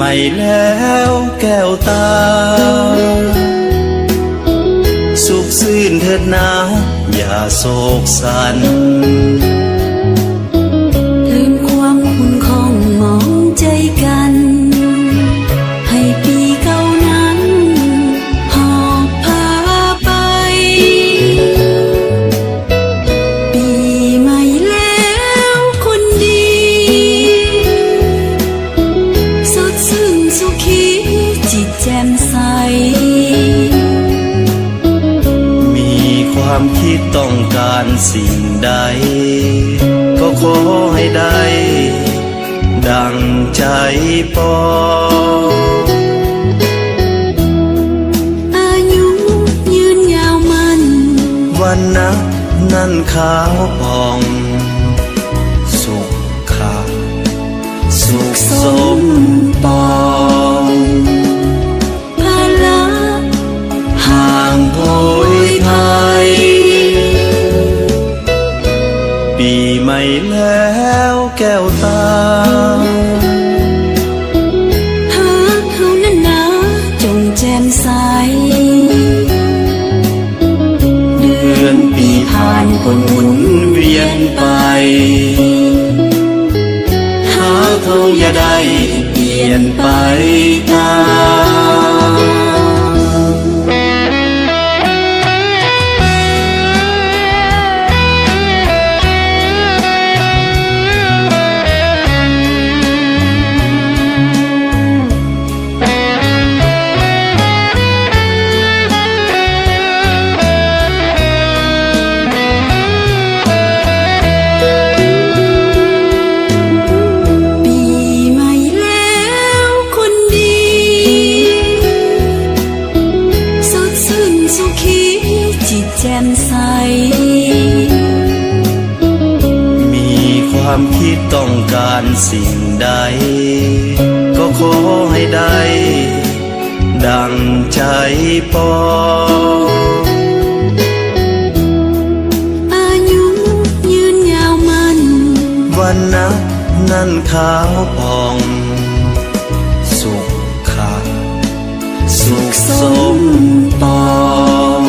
ม่แล้วแก้วตาสุขซื่นเถิดนาอย่าโศกสันลืมความคุ้นคองมองใจกันให้ปีเก่านั้นหอบพาไปปีใหม่แล้วคนดีสดชื่นสุขีจิตแจ่มใสความคิดต้องการสิ่งใดก็ขอให้ได้ดังใจปองอายุยืนยาวมันวันนะนั่นขาวผ่องสุขขาสุขสมปองภาระห่างโพยภัยปีใหม่แล้วแก้วตาหากเฮานั้นนะจงแจ่มใสเดือนปีผ่านคนหมุนเวียนไปหาเขาอย่าได้เปลี่ยนไปตามแจ่มใสมีความคิดต้องการสิ่งใดก็ขอให้ได้ดังใจปองอายุยืนยาวมันวันนะนั่นขาวผ่องสุขขาสุขสมปอง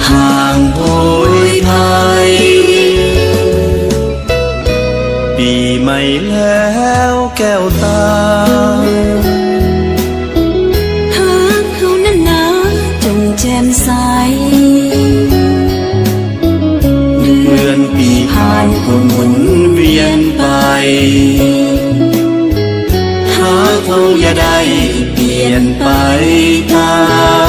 ห่างโพยภัยปีใหม่แล้วแก้วตาหากเฮานั้นนะจงแจ่มใสเดือนปีผ่านคนหมุนเวียนไปหาเขาอย่าได้เปลี่ยนไปตาม